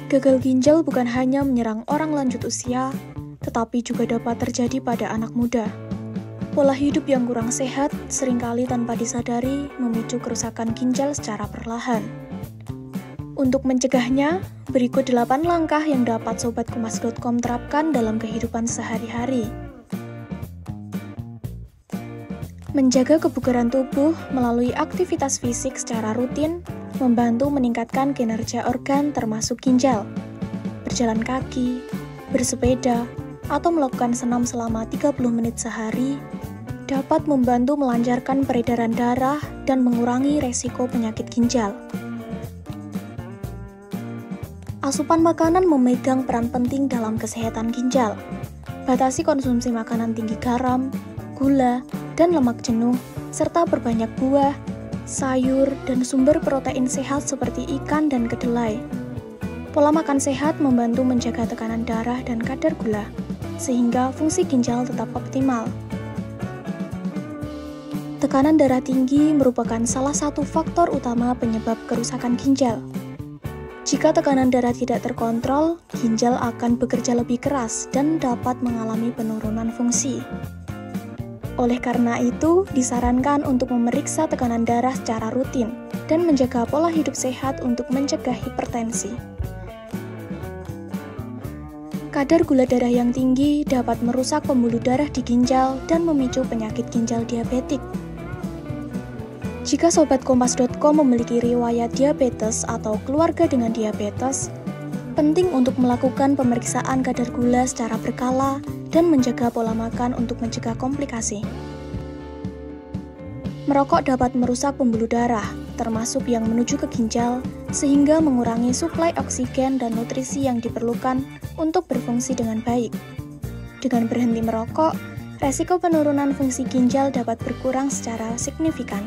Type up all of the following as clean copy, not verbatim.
Gagal ginjal bukan hanya menyerang orang lanjut usia, tetapi juga dapat terjadi pada anak muda. Pola hidup yang kurang sehat seringkali tanpa disadari memicu kerusakan ginjal secara perlahan. Untuk mencegahnya, berikut 8 langkah yang dapat sobatkumas.com terapkan dalam kehidupan sehari-hari. Menjaga kebugaran tubuh melalui aktivitas fisik secara rutin membantu meningkatkan kinerja organ termasuk ginjal. Berjalan kaki, bersepeda, atau melakukan senam selama 30 menit sehari dapat membantu melancarkan peredaran darah dan mengurangi resiko penyakit ginjal. Asupan makanan memegang peran penting dalam kesehatan ginjal. Batasi konsumsi makanan tinggi garam, gula, dan lemak jenuh, serta berbanyak buah, sayur, dan sumber protein sehat seperti ikan dan kedelai. Pola makan sehat membantu menjaga tekanan darah dan kadar gula, sehingga fungsi ginjal tetap optimal. Tekanan darah tinggi merupakan salah satu faktor utama penyebab kerusakan ginjal. Jika tekanan darah tidak terkontrol, ginjal akan bekerja lebih keras dan dapat mengalami penurunan fungsi. Oleh karena itu, disarankan untuk memeriksa tekanan darah secara rutin dan menjaga pola hidup sehat untuk mencegah hipertensi. Kadar gula darah yang tinggi dapat merusak pembuluh darah di ginjal dan memicu penyakit ginjal diabetik. Jika sobatkompas.com memiliki riwayat diabetes atau keluarga dengan diabetes, penting untuk melakukan pemeriksaan kadar gula secara berkala dan menjaga pola makan untuk mencegah komplikasi. Merokok dapat merusak pembuluh darah, termasuk yang menuju ke ginjal, sehingga mengurangi suplai oksigen dan nutrisi yang diperlukan untuk berfungsi dengan baik. Dengan berhenti merokok, resiko penurunan fungsi ginjal dapat berkurang secara signifikan.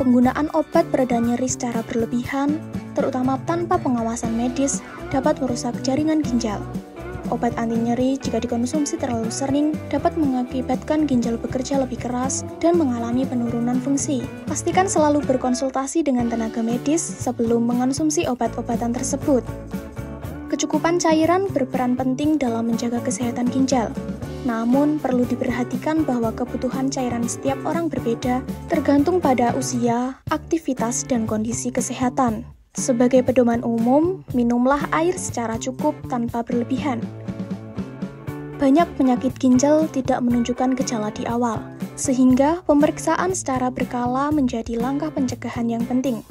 Penggunaan obat pereda nyeri secara berlebihan, terutama tanpa pengawasan medis, dapat merusak jaringan ginjal. Obat anti nyeri jika dikonsumsi terlalu sering dapat mengakibatkan ginjal bekerja lebih keras dan mengalami penurunan fungsi. Pastikan selalu berkonsultasi dengan tenaga medis sebelum mengonsumsi obat-obatan tersebut. Kecukupan cairan berperan penting dalam menjaga kesehatan ginjal. Namun, perlu diperhatikan bahwa kebutuhan cairan setiap orang berbeda, tergantung pada usia, aktivitas, dan kondisi kesehatan. Sebagai pedoman umum, minumlah air secara cukup tanpa berlebihan. Banyak penyakit ginjal tidak menunjukkan gejala di awal, sehingga pemeriksaan secara berkala menjadi langkah pencegahan yang penting.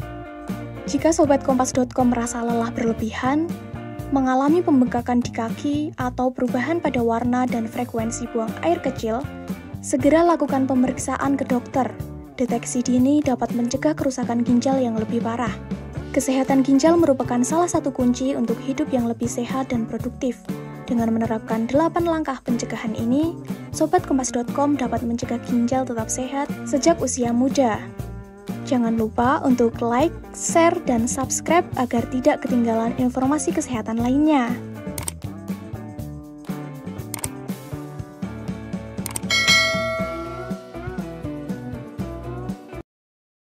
Jika sobatkompas.com merasa lelah berlebihan, mengalami pembengkakan di kaki, atau perubahan pada warna dan frekuensi buang air kecil, segera lakukan pemeriksaan ke dokter. Deteksi dini dapat mencegah kerusakan ginjal yang lebih parah. Kesehatan ginjal merupakan salah satu kunci untuk hidup yang lebih sehat dan produktif. Dengan menerapkan 8 langkah pencegahan ini, sobatkompas.com dapat mencegah ginjal tetap sehat sejak usia muda. Jangan lupa untuk like, share, dan subscribe agar tidak ketinggalan informasi kesehatan lainnya.